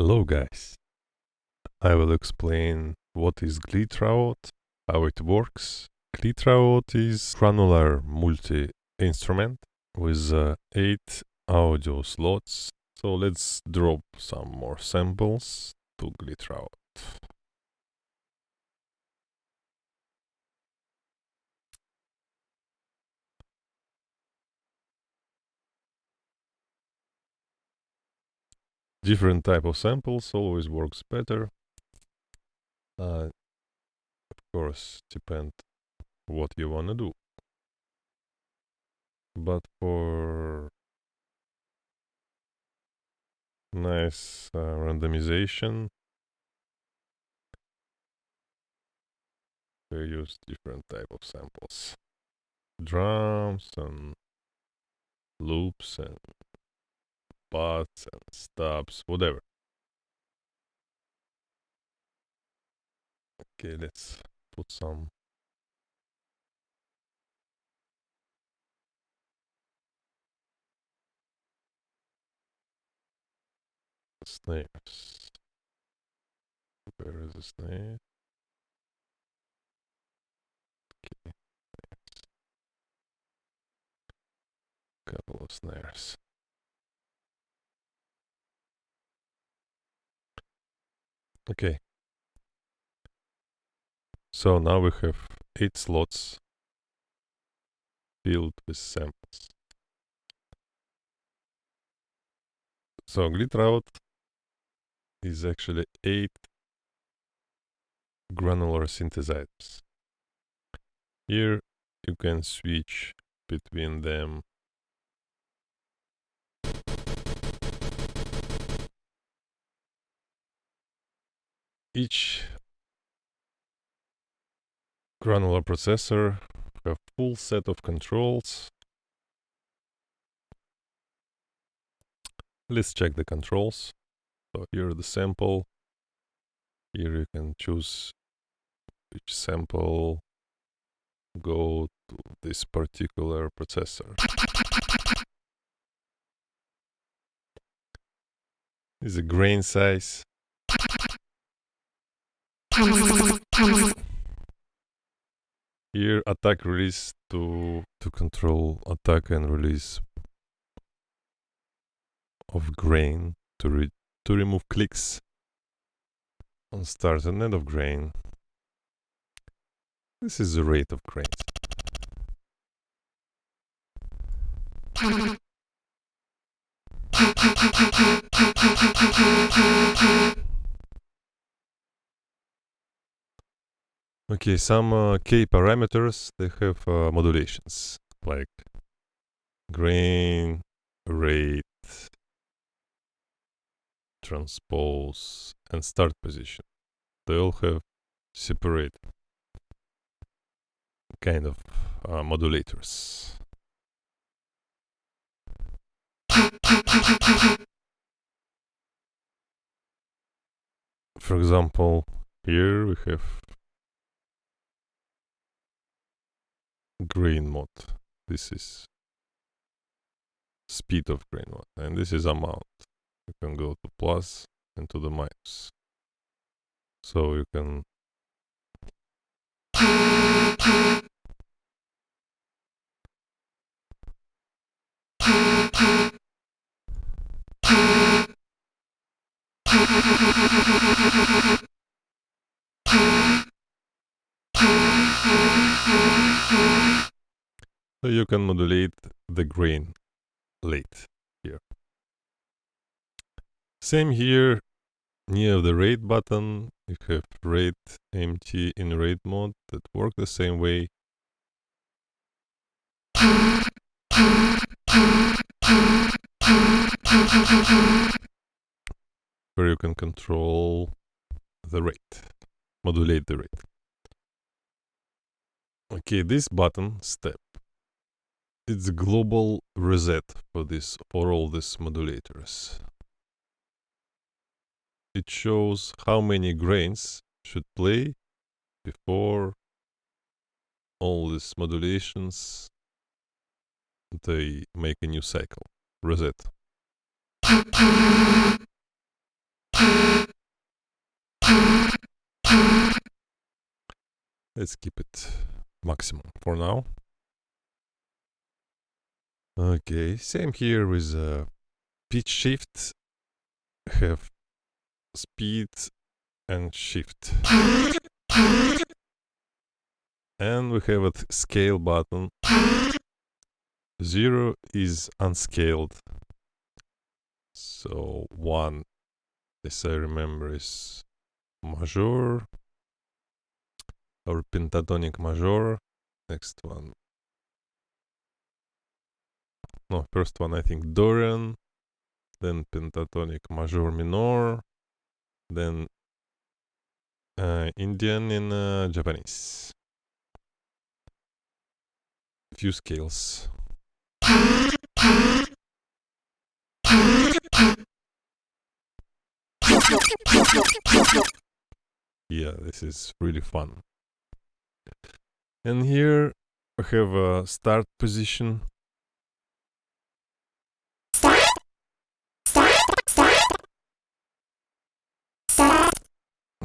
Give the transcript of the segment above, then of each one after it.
Hello guys, I will explain what is Glittraot, how it works. Glittraot is granular multi-instrument with 8 audio slots. So let's drop some more samples to Glittraot. Different type of samples always works better. Of course, depend what you wanna do. But for nice randomization, we use different type of samples. Drums and loops and pads and stops, whatever. Okay, let's put some snares. Where is the snare? Okay, couple of snares. Okay. So now we have 8 slots filled with samples. So Glittraot is actually 8 granular synthesizers. Here you can switch between them. Each granular processor have full set of controls. Let's check the controls. So here the sample. Here you can choose which sample go to this particular processor. This is a grain size. Here attack release to control attack and release of grain to remove clicks on start and end of grain. This is the rate of grains. Okay, some key parameters, they have modulations, like grain, rate, transpose, and start position. They all have separate kind of modulators. For example, here we have grain mode. This is speed of grain mode, and this is amount. You can go to plus and to the minus. So you can modulate the grain late here. Same here, near the rate button, you have rate empty in rate mode that work the same way. Where you can control the rate, modulate the rate. Okay, this button step, it's a global reset for all these modulators. It shows how many grains should play before all these modulations they make a new cycle. Reset. Let's keep it maximum for now. Okay, same here with pitch shift. Have speed and shift. And we have a scale button. 0 is unscaled. So 1, as I remember, is major or pentatonic major. Next one. No, first one I think Dorian, then pentatonic major minor, then Indian in Japanese. Few scales. Yeah, this is really fun. And here I have a start position.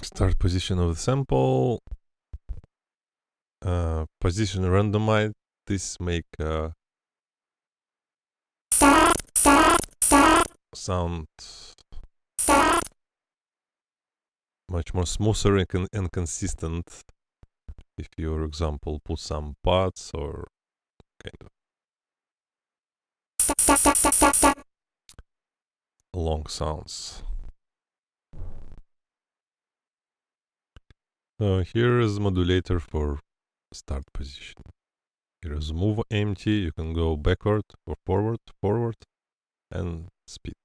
Start position of the sample. Position randomized. This make sound much more smoother and consistent if you, for example, put some pads or kind of long sounds. Here is modulator for start position. Here is move empty. You can go backward or forward, and speed.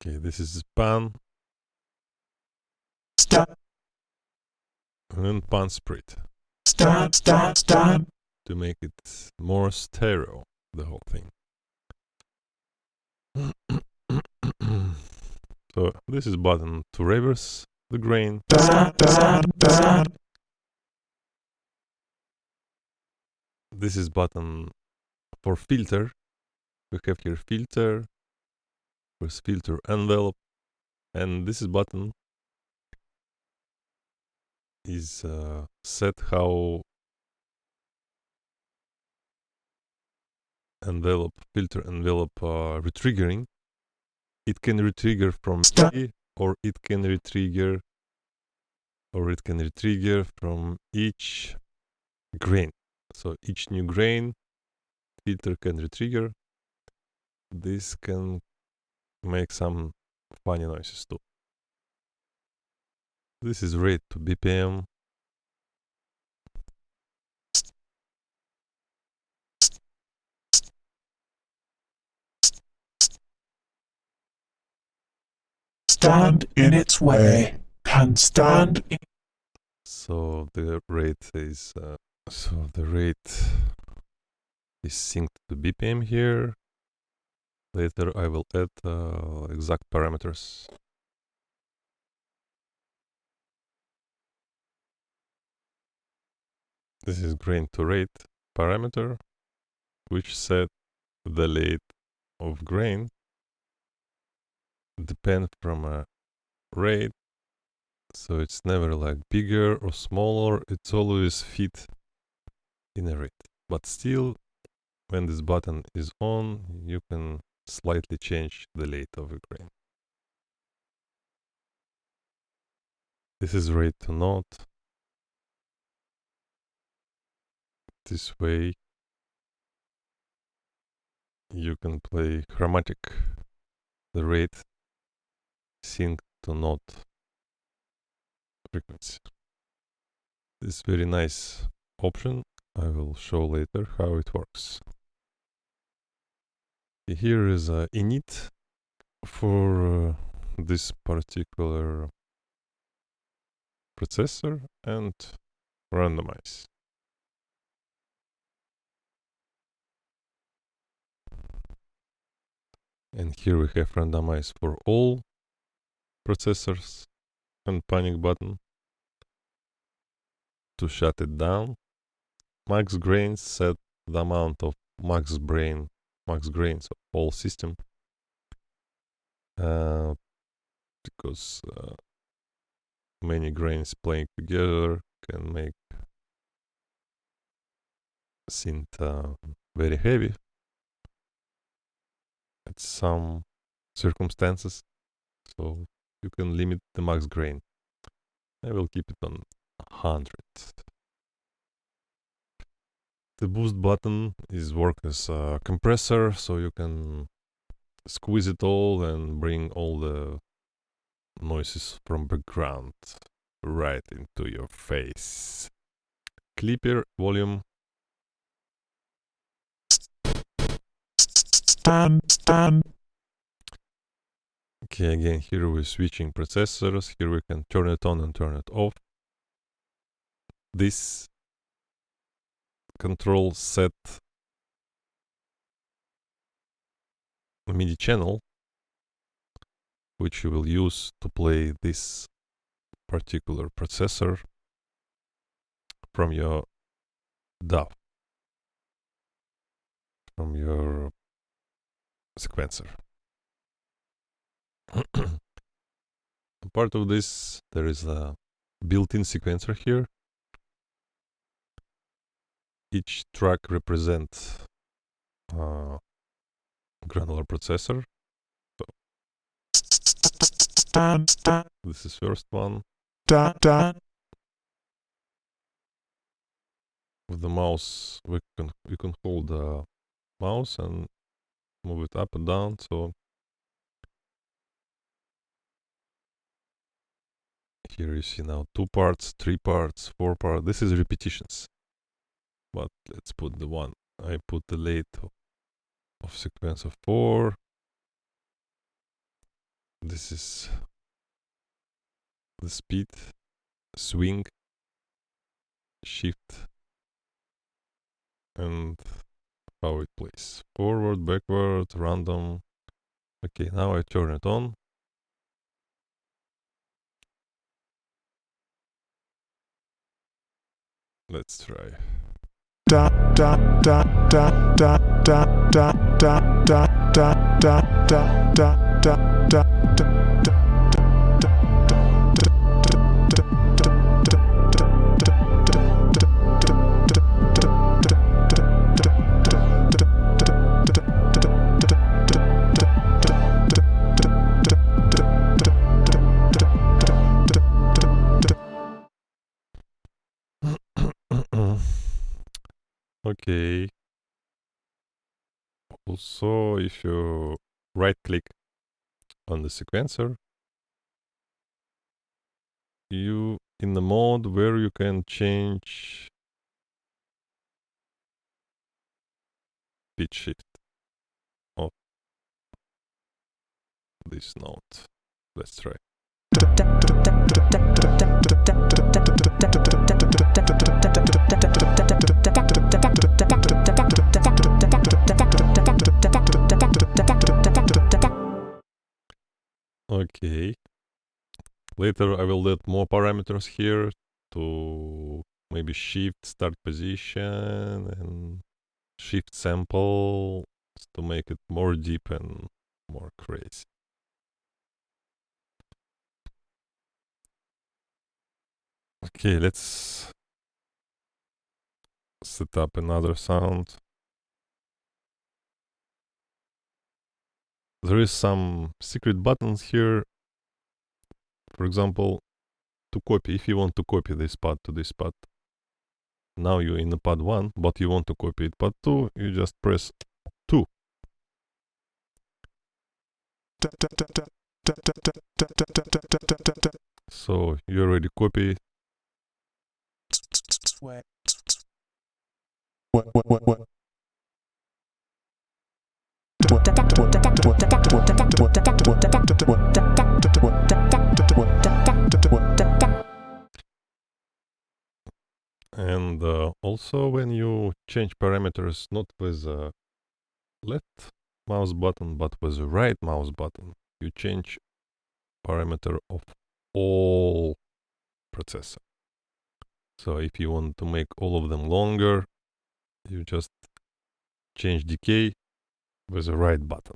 Okay, this is pan. And then pan split. To make it more stereo, the whole thing. So this is button to reverse the grain. This is button for filter. We have here filter with filter envelope, and this is button is set how filter envelope retriggering. It can retrigger from E, or it can retrigger from each grain. So each new grain filter can retrigger. This can make some funny noises too. This is rate to BPM. Stand in its way, can stand in. So the rate is synced to BPM here. Later I will add exact parameters. This is grain to rate parameter, which set the rate of grain depend from a rate. So it's never like bigger or smaller, it's always fit in a rate. But still, when this button is on, you can slightly change the rate of a grain. This is rate to note. This way you can play chromatic, the rate sync to note frequency. This very nice option. I will show later how it works. Here is a init for this particular processor and randomize. And here we have randomize for all processors and panic button. to shut it down. Max grains set the amount of max grains of whole system. Because many grains playing together can make synth very heavy at some circumstances, so you can limit the max grain. I will keep it on 100. The boost button is work as a compressor, so you can squeeze it all and bring all the noises from background right into your face. Clipper volume. Stand. Okay, again, here we're switching processors. Here we can turn it on and turn it off. This control set a MIDI channel, which you will use to play this particular processor from your DAW, from your sequencer. Part of this, there is a built-in sequencer here. Each track represents a granular processor. Stand. This is first one. With the mouse, we can hold the mouse and move it up and down. So here you see now 2 parts, 3 parts, 4 parts. This is repetitions. But let's put the one. I put the late of sequence of 4. This is the speed, swing, shift, and how it plays. Forward, backward, random. Okay, now I turn it on. Let's try. Okay. Also, if you right click on the sequencer, you in the mode where you can change pitch shift of this note. Let's try. Okay. Later I will add more parameters here to maybe shift start position and shift sample to make it more deep and more crazy. Okay, let's set up another sound. There is some secret buttons here. For example, to copy, if you want to copy this pad to this pad. Now you're in the pad 1, but you want to copy it pad 2, you just press 2. So you already copy. And also when you change parameters not with the left mouse button but with the right mouse button, you change parameter of all processor. So if you want to make all of them longer, you just change decay with the right button.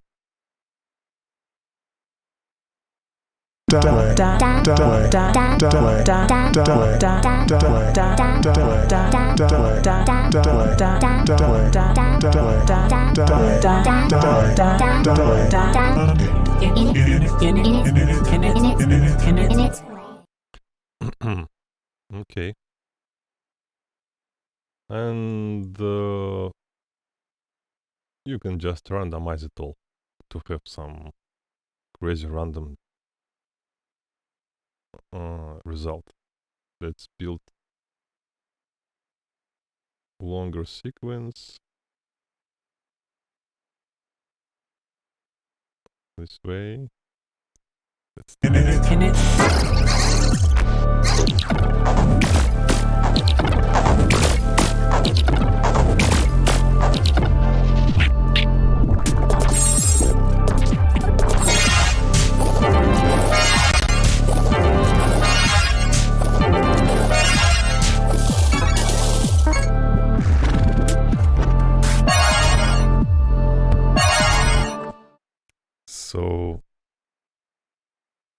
Okay. And you can just randomize it all to have some crazy random result. Let's build longer sequence this way. So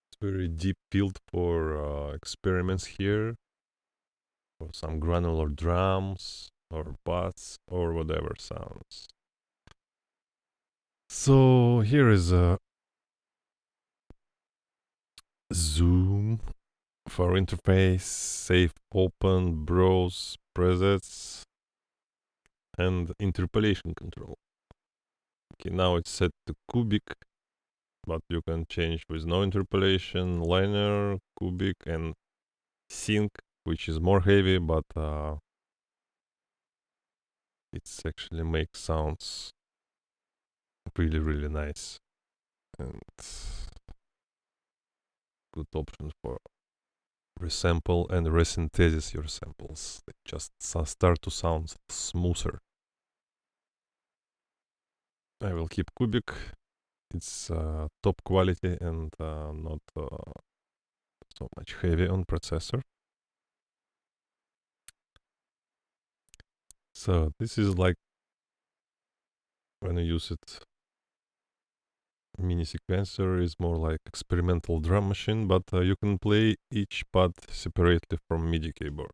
it's very deep field for experiments here, for some granular drums or bass or whatever sounds. So here is a zoom for interface, save, open, browse, presets, and interpolation control. Okay, now it's set to cubic, but you can change with no interpolation, linear, cubic, and sync, which is more heavy, but it's actually makes sounds really, really nice. And good option for resample and resynthesis your samples. They just start to sound smoother. I will keep cubic. It's top quality and not so much heavy on processor. So this is like when you use it, mini sequencer is more like experimental drum machine, but you can play each pad separately from MIDI keyboard.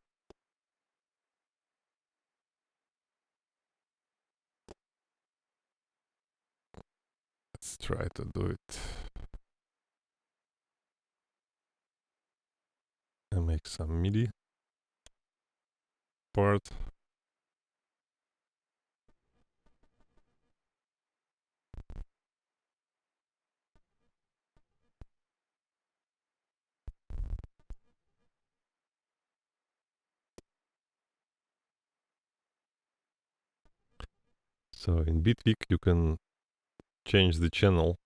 Let's try to do it and make some MIDI part. So in Bitwig you can change the channel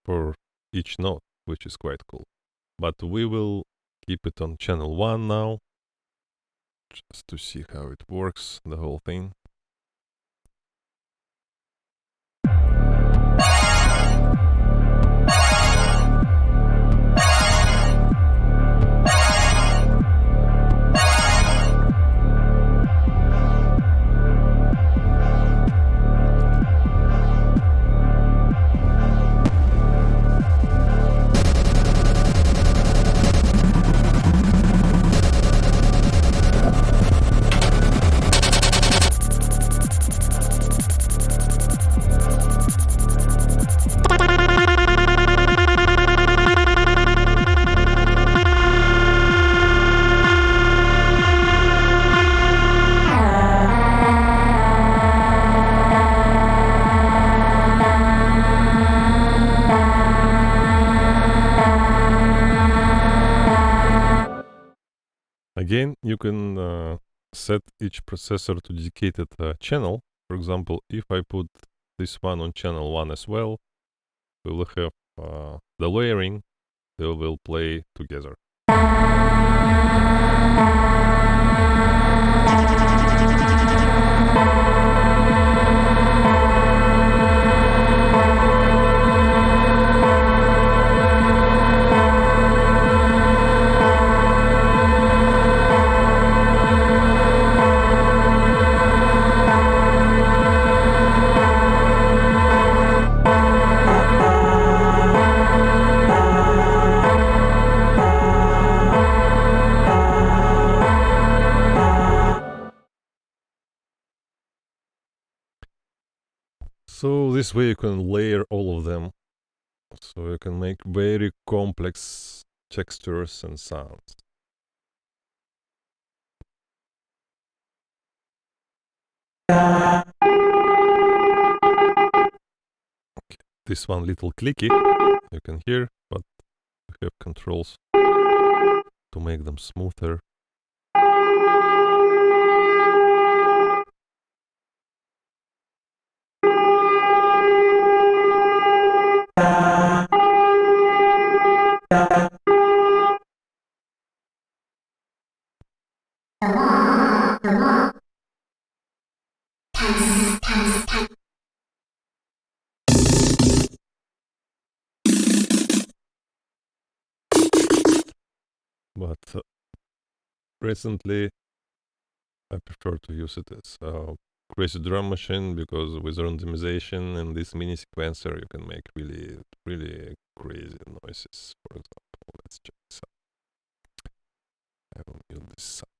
for each note, which is quite cool. But we will keep it on channel 1 now, just to see how it works, the whole thing. Again, you can set each processor to dedicated channel. For example, if I put this one on channel 1 as well, we will have the layering, they will play together. So this way you can layer all of them. So you can make very complex textures and sounds. Okay. This one little clicky, you can hear, but we have controls to make them smoother. But recently I prefer to use it as a crazy drum machine, because with randomization and this mini sequencer you can make really, really crazy noises. For example, let's check this out. I will mute this sound.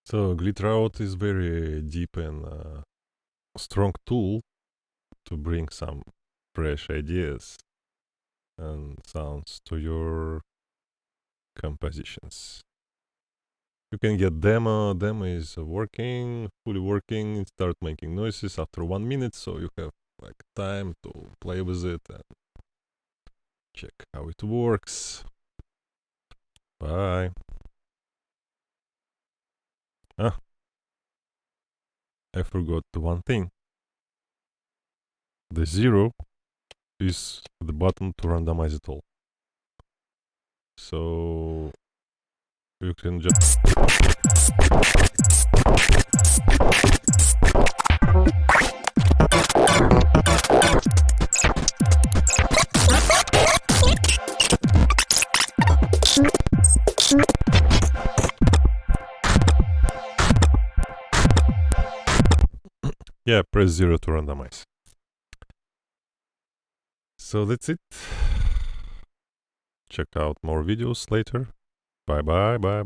So Glittraot is very deep and strong tool to bring some fresh ideas and sounds to your compositions. You can get demo. Demo is working, fully working. Start making noises after 1 minute, so you have like time to play with it and check how it works. Bye. I forgot one thing. The 0 is the button to randomize it all. So you can just yeah, press 0 to randomize. So that's it. Check out more videos later. Bye bye bye.